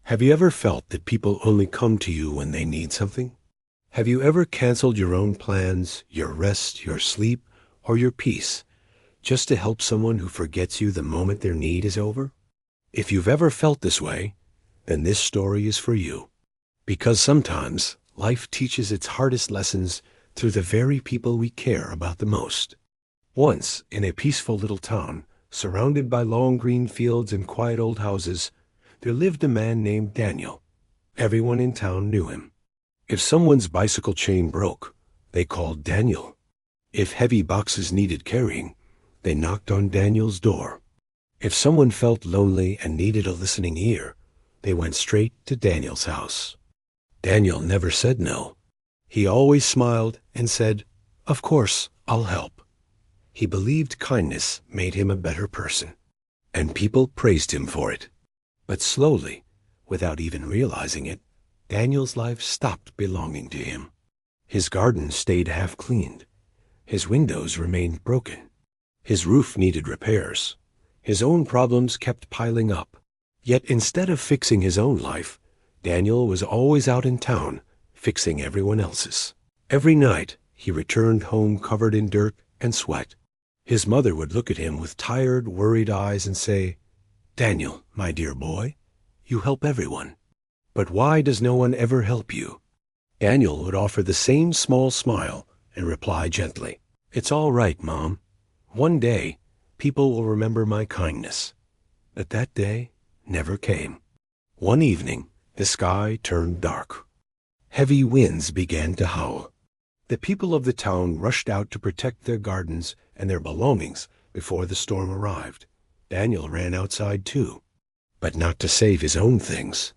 Have you ever felt that people only come to you when they need something? Have you ever canceled your own plans, your rest, your sleep, or your peace, just to help someone who forgets you the moment their need is over? If you've ever felt this way, then this story is for you. Because sometimes life teaches its hardest lessons through the very people we care about the most. Once, in a peaceful little town, surrounded by long green fields and quiet old houses, there lived a man named Daniel. Everyone in town knew him. If someone's bicycle chain broke, they called Daniel. If heavy boxes needed carrying, they knocked on Daniel's door. If someone felt lonely and needed a listening ear, they went straight to Daniel's house. Daniel never said no. He always smiled and said, "Of course, I'll help." He believed kindness made him a better person, and people praised him for it. But slowly, without even realizing it, Daniel's life stopped belonging to him. His garden stayed half-cleaned. His windows remained broken. His roof needed repairs. His own problems kept piling up. Yet instead of fixing his own life, Daniel was always out in town, fixing everyone else's. Every night, he returned home covered in dirt and sweat. His mother would look at him with tired, worried eyes and say, "Daniel, my dear boy, you help everyone. But why does no one ever help you?" Daniel would offer the same small smile and reply gently, "It's all right, Mom. One day, people will remember my kindness." But that day never came. One evening, the sky turned dark. Heavy winds began to howl. The people of the town rushed out to protect their gardens and their belongings before the storm arrived. Daniel ran outside too, but not to save his own things.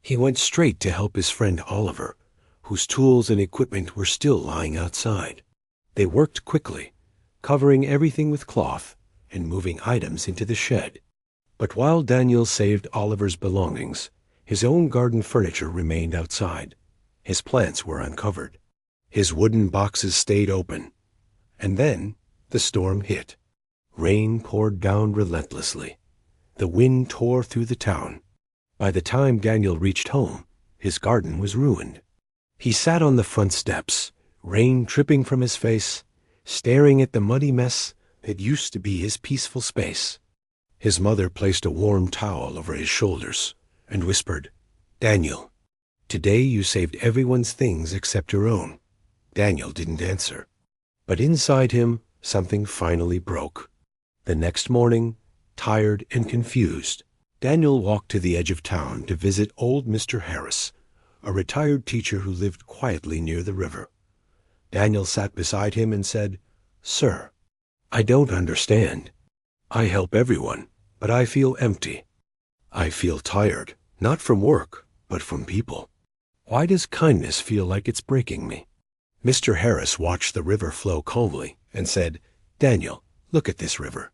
He went straight to help his friend Oliver, whose tools and equipment were still lying outside. They worked quickly, covering everything with cloth and moving items into the shed. But while Daniel saved Oliver's belongings, his own garden furniture remained outside. His plants were uncovered. His wooden boxes stayed open. And then the storm hit. Rain poured down relentlessly. The wind tore through the town. By the time Daniel reached home, his garden was ruined. He sat on the front steps, rain dripping from his face, staring at the muddy mess that used to be his peaceful space. His mother placed a warm towel over his shoulders and whispered, "Daniel, today you saved everyone's things except your own." Daniel didn't answer. But inside him, something finally broke. The next morning, tired and confused, Daniel walked to the edge of town to visit old Mr. Harris, a retired teacher who lived quietly near the river. Daniel sat beside him and said, "Sir, I don't understand. I help everyone, but I feel empty. I feel tired, not from work, but from people. Why does kindness feel like it's breaking me?" Mr. Harris watched the river flow calmly and said, "Daniel, look at this river.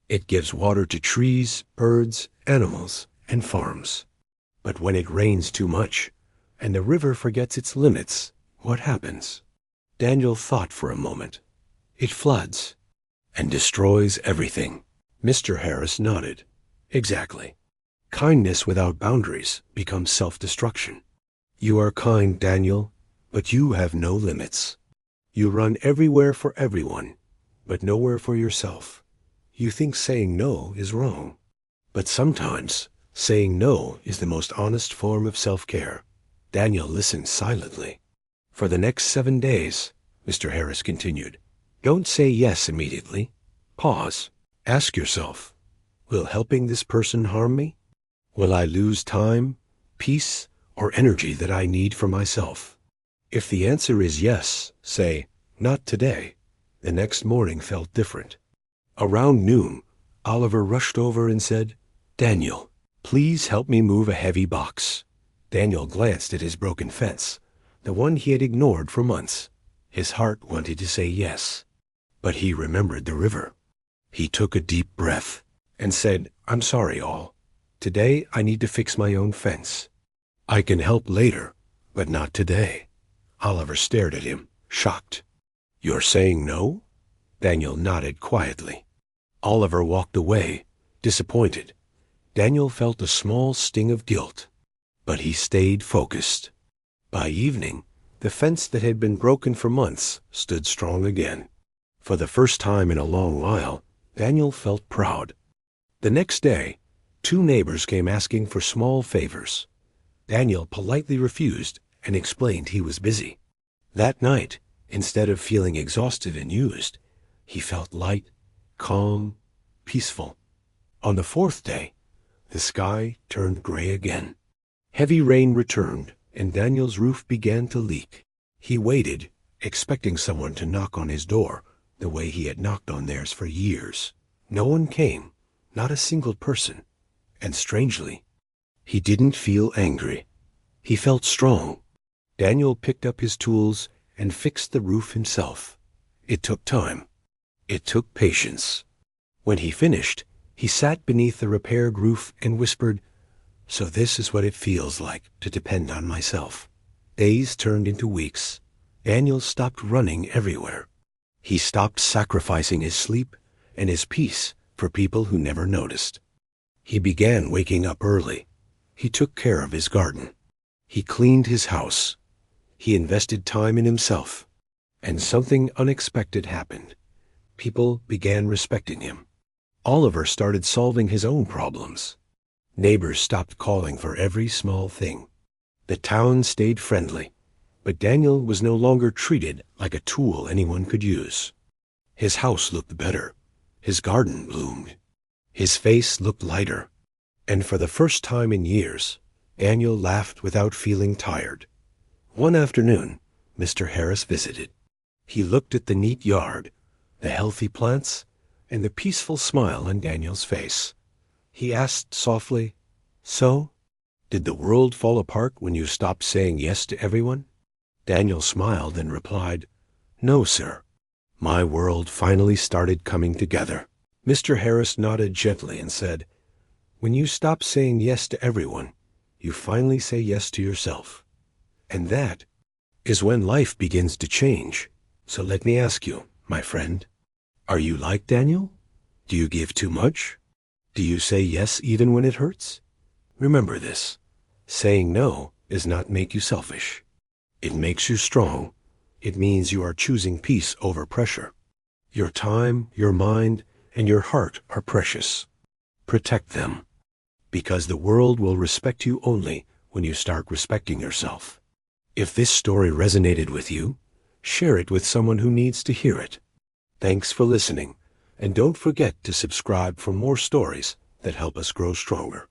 It gives water to trees, birds, animals, and farms. But when it rains too much, and the river forgets its limits, what happens?" Daniel thought for a moment. "It floods and destroys everything." Mr. Harris nodded. "Exactly. Kindness without boundaries becomes self-destruction. You are kind, Daniel, but you have no limits. You run everywhere for everyone, but nowhere for yourself. You think saying no is wrong. But sometimes saying no is the most honest form of self-care." Daniel listened silently. "For the next 7 days," Mr. Harris continued, "don't say yes immediately. Pause. Ask yourself, will helping this person harm me? Will I lose time, peace, or energy that I need for myself? If the answer is yes, say, 'Not today.'" The next morning felt different. Around noon, Oliver rushed over and said, "Daniel, please help me move a heavy box." Daniel glanced at his broken fence, the one he had ignored for months. His heart wanted to say yes, but he remembered the river. He took a deep breath and said, "I'm sorry, all. Today I need to fix my own fence. I can help later, but not today." Oliver stared at him, shocked. "You're saying no?" Daniel nodded quietly. Oliver walked away, disappointed. Daniel felt a small sting of guilt. But he stayed focused. By evening, the fence that had been broken for months stood strong again. For the first time in a long while, Daniel felt proud. The next day, 2 neighbors came asking for small favors. Daniel politely refused and explained he was busy. That night, instead of feeling exhausted and used, he felt light, calm, peaceful. On the 4th day, the sky turned gray again. Heavy rain returned, and Daniel's roof began to leak. He waited, expecting someone to knock on his door, the way he had knocked on theirs for years. No one came, not a single person. And strangely, he didn't feel angry. He felt strong. Daniel picked up his tools and fixed the roof himself. It took time. It took patience. When he finished, he sat beneath the repaired roof and whispered, "So this is what it feels like to depend on myself." Days turned into weeks. Daniel stopped running everywhere. He stopped sacrificing his sleep and his peace for people who never noticed. He began waking up early. He took care of his garden. He cleaned his house. He invested time in himself. And something unexpected happened. People began respecting him. Oliver started solving his own problems. Neighbors stopped calling for every small thing. The town stayed friendly, but Daniel was no longer treated like a tool anyone could use. His house looked better. His garden bloomed. His face looked lighter. And for the first time in years, Daniel laughed without feeling tired. One afternoon, Mr. Harris visited. He looked at the neat yard, the healthy plants, and the peaceful smile on Daniel's face. He asked softly, "So, did the world fall apart when you stopped saying yes to everyone?" Daniel smiled and replied, "No, sir. My world finally started coming together." Mr. Harris nodded gently and said, "When you stop saying yes to everyone, you finally say yes to yourself. And that is when life begins to change. So let me ask you, my friend, are you like Daniel? Do you give too much? Do you say yes even when it hurts? Remember this. Saying no does not make you selfish. It makes you strong. It means you are choosing peace over pressure. Your time, your mind, and your heart are precious. Protect them, because the world will respect you only when you start respecting yourself. If this story resonated with you, share it with someone who needs to hear it. Thanks for listening, and don't forget to subscribe for more stories that help us grow stronger.